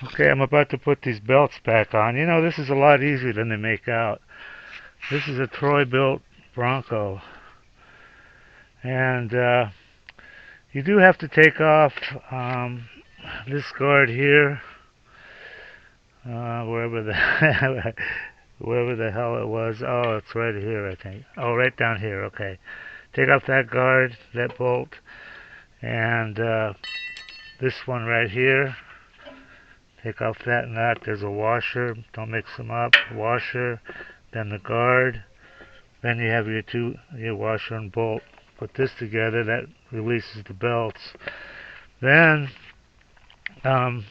Okay, I'm about to put these belts back on. You know, this is a lot easier than they make out. This is a Troy-Bilt Bronco. And you do have to take off this guard here, wherever the wherever the hell it was. Oh, it's right here, I think. Oh, right down here. Okay, take off that guard, that bolt, and this one right here. Take off that and that. There's a washer. Don't mix them up. Washer, then the guard. Then you have your washer and bolt. Put this together. That releases the belts. Then um,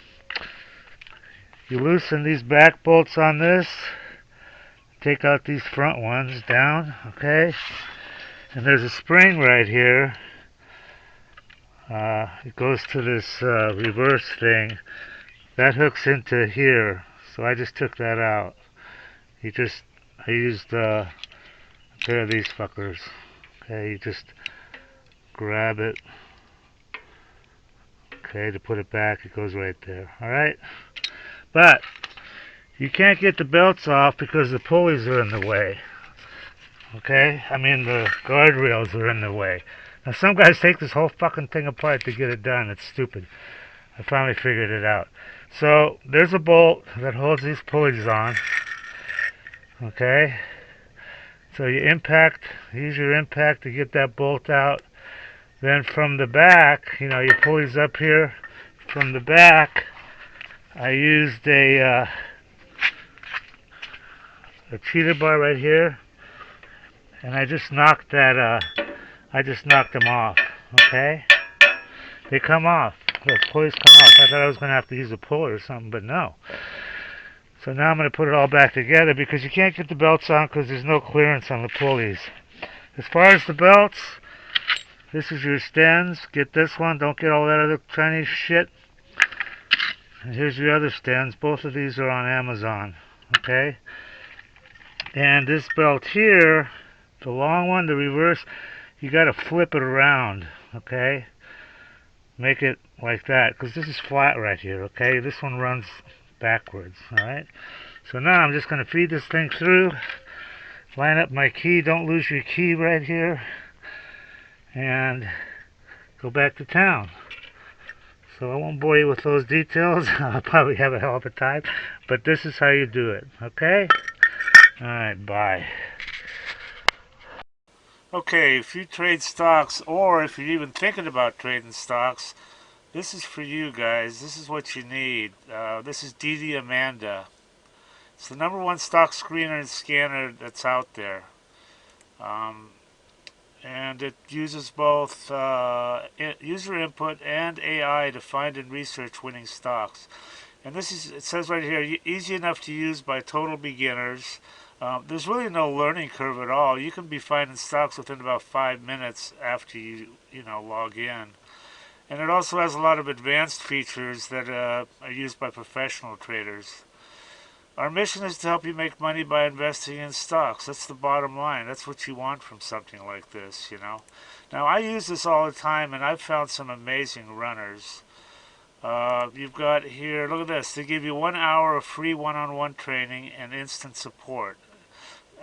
you loosen these back bolts on this. Take out these front ones down. Okay. And there's a spring right here. It goes to this reverse thing. That hooks into here. So I just took that out. I used a pair of these fuckers. Okay, you just grab it. Okay, to put it back, it goes right there. Alright? But you can't get the belts off because the pulleys are in the way. Okay? I mean, the guardrails are in the way. Now, some guys take this whole fucking thing apart to get it done. It's stupid. I finally figured it out. So, there's a bolt that holds these pulleys on. Okay? So you use your impact to get that bolt out. Then from the back, you know, your pulleys up here. From the back, I used a cheater bar right here, and I just knocked them off. Okay, they come off. The pulleys come off. I thought I was going to have to use a puller or something, but no. So now I'm going to put it all back together because you can't get the belts on because there's no clearance on the pulleys. As far as the belts, this is your stems. Get this one. Don't get all that other Chinese shit. And here's your other stems. Both of these are on Amazon. Okay? And this belt here, the long one, the reverse, you got to flip it around. Okay? Make it like that because this is flat right here. Okay? This one runs backwards. Alright? So now I'm just going to feed this thing through. Line up my key. Don't lose your key right here. And go back to town. So I won't bore you with those details. I'll probably have a hell of a time. But this is how you do it. Okay? Alright, bye. Okay, if you trade stocks, or if you're even thinking about trading stocks, this is for you guys. This is what you need. This is DDAmanda. It's the #1 stock screener and scanner that's out there. And it uses both user input and AI to find and research winning stocks. And it says right here, easy enough to use by total beginners. There's really no learning curve at all. You can be finding stocks within about 5 minutes after you log in. And it also has a lot of advanced features that are used by professional traders. Our mission is to help you make money by investing in stocks. That's the bottom line. That's what you want from something like this, Now, I use this all the time, and I've found some amazing runners. You've got here, look at this. They give you 1 hour of free one-on-one training and instant support.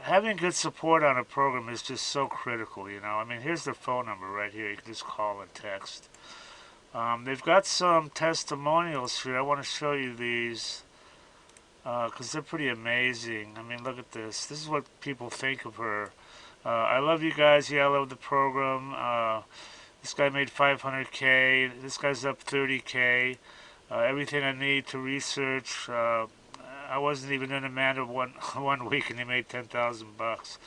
Having good support on a program is just so critical, I mean, here's their phone number right here. You can just call and text. They've got some testimonials here. I want to show you these. Because they're pretty amazing. I mean, look at this. This is what people think of her. I love you guys. Yeah, I love the program. This guy made 500K. This guy's up 30K. Everything I need to research. I wasn't even in Amanda one week, and he made 10,000 bucks.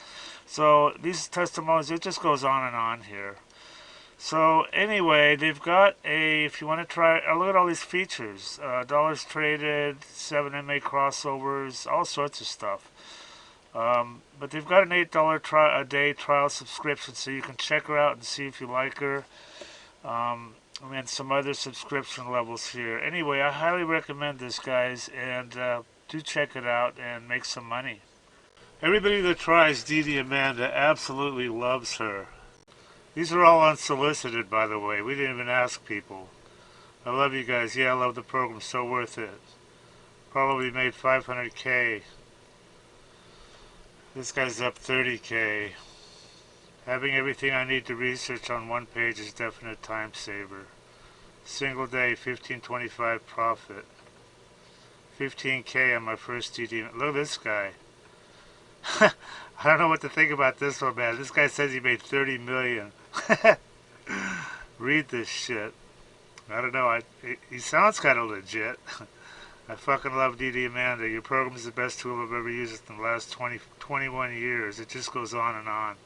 So these testimonials, it just goes on and on here. So anyway, they've got if you want to try, look at all these features. Dollars traded, 7 MA crossovers, all sorts of stuff. But they've got an $8 a day trial subscription, so you can check her out and see if you like her. And some other subscription levels here. Anyway, I highly recommend this, guys, and do check it out and make some money. Everybody that tries DDAmanda absolutely loves her. These are all unsolicited, by the way. We didn't even ask people. I love you guys. Yeah, I love the program. So worth it. probably made 500K. This guy's up 30K. Having everything I need to research on one page is definite time saver. Single day, 1525 profit. 15K on my first DD. Look at this guy. I don't know what to think about this one, man. This guy says he made 30 million. Read this shit. I don't know. He sounds kind of legit. I fucking love DDAmanda. Your program is the best tool I've ever used in the last 21 years. It just goes on and on.